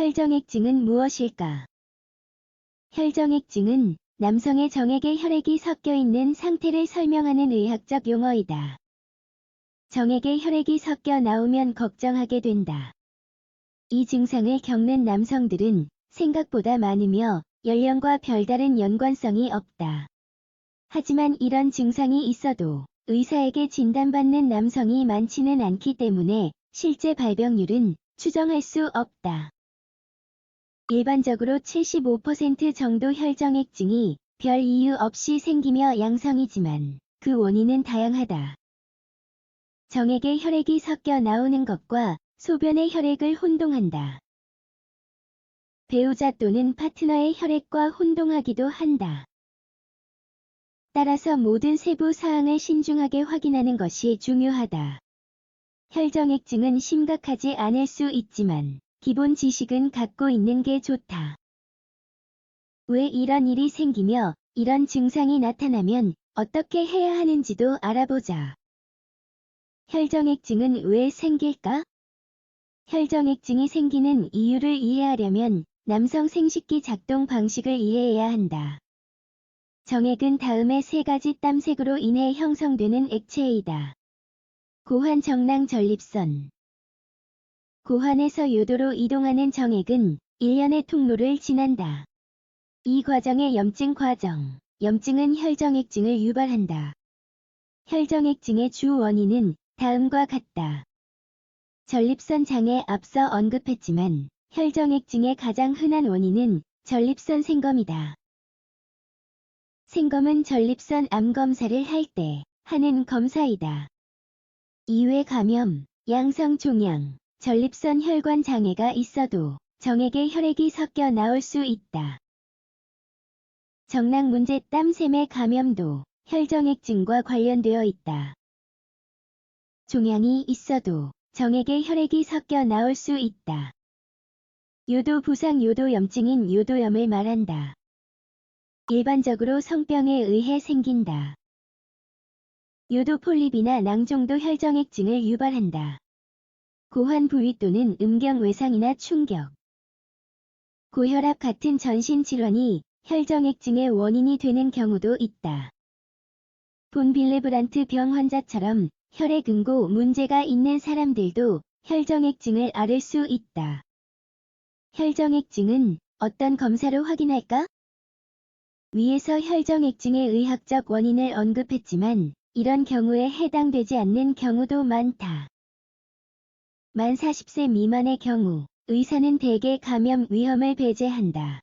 혈정액증은 무엇일까? 혈정액증은 남성의 정액에 혈액이 섞여 있는 상태를 설명하는 의학적 용어이다. 정액에 혈액이 섞여 나오면 걱정하게 된다. 이 증상을 겪는 남성들은 생각보다 많으며 연령과 별다른 연관성이 없다. 하지만 이런 증상이 있어도 의사에게 진단받는 남성이 많지는 않기 때문에 실제 발병률은 추정할 수 없다. 일반적으로 75% 정도 혈정액증이 별 이유 없이 생기며 양성이지만 그 원인은 다양하다. 정액에 혈액이 섞여 나오는 것과 소변의 혈액을 혼동한다. 배우자 또는 파트너의 혈액과 혼동하기도 한다. 따라서 모든 세부 사항을 신중하게 확인하는 것이 중요하다. 혈정액증은 심각하지 않을 수 있지만 기본 지식은 갖고 있는 게 좋다. 왜 이런 일이 생기며 이런 증상이 나타나면 어떻게 해야 하는지도 알아보자. 혈정액증은 왜 생길까? 혈정액증이 생기는 이유를 이해하려면 남성 생식기 작동 방식을 이해해야 한다. 정액은 다음의 세 가지 땀색으로 인해 형성되는 액체이다. 고환 정낭 전립선. 고환에서 요도로 이동하는 정액은 일련의 통로를 지난다. 이 과정의 염증 과정. 염증은 혈정액증을 유발한다. 혈정액증의 주 원인은 다음과 같다. 전립선 장에 앞서 언급했지만 혈정액증의 가장 흔한 원인은 전립선 생검이다. 생검은 전립선 암 검사를 할 때 하는 검사이다. 이외 감염, 양성 종양, 전립선 혈관 장애가 있어도 정액에 혈액이 섞여 나올 수 있다. 정낭 문제 땀샘의 감염도 혈정액증과 관련되어 있다. 종양이 있어도 정액에 혈액이 섞여 나올 수 있다. 요도 부상 요도염증인 요도염을 말한다. 일반적으로 성병에 의해 생긴다. 요도 폴립이나 낭종도 혈정액증을 유발한다. 고환 부위 또는 음경 외상이나 충격, 고혈압 같은 전신 질환이 혈정액증의 원인이 되는 경우도 있다. 본 빌레브란트 병 환자처럼 혈액 응고 문제가 있는 사람들도 혈정액증을 앓을 수 있다. 혈정액증은 어떤 검사로 확인할까? 위에서 혈정액증의 의학적 원인을 언급했지만 이런 경우에 해당되지 않는 경우도 많다. 만 40세 미만의 경우 의사는 대개 감염 위험을 배제한다.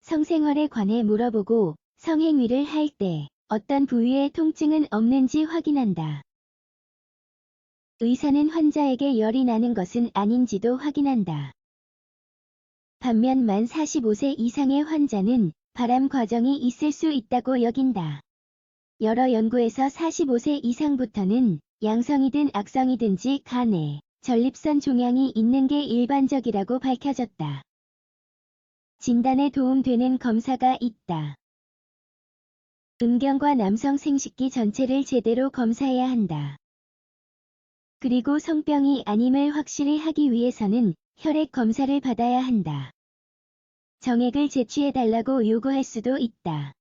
성생활에 관해 물어보고 성행위를 할 때 어떤 부위에 통증은 없는지 확인한다. 의사는 환자에게 열이 나는 것은 아닌지도 확인한다. 반면 만 45세 이상의 환자는 발암 과정이 있을 수 있다고 여긴다. 여러 연구에서 45세 이상부터는 양성이든 악성이든지 간에 전립선 종양이 있는 게 일반적이라고 밝혀졌다. 진단에 도움되는 검사가 있다. 음경과 남성 생식기 전체를 제대로 검사해야 한다. 그리고 성병이 아님을 확실히 하기 위해서는 혈액 검사를 받아야 한다. 정액을 제취해달라고 요구할 수도 있다.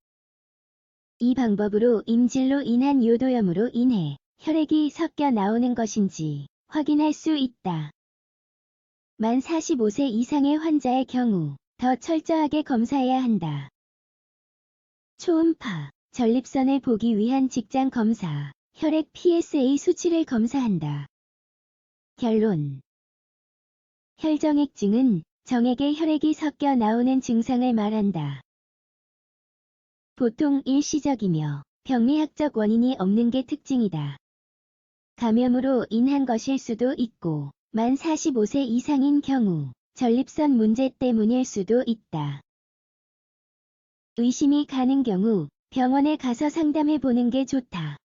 이 방법으로 임질로 인한 요도염으로 인해 혈액이 섞여 나오는 것인지 확인할 수 있다. 만 45세 이상의 환자의 경우 더 철저하게 검사해야 한다. 초음파, 전립선을 보기 위한 직장 검사, 혈액 PSA 수치를 검사한다. 결론. 혈정액증은 정액에 혈액이 섞여 나오는 증상을 말한다. 보통 일시적이며 병리학적 원인이 없는 게 특징이다. 감염으로 인한 것일 수도 있고 만 45세 이상인 경우 전립선 문제 때문일 수도 있다. 의심이 가는 경우 병원에 가서 상담해 보는 게 좋다.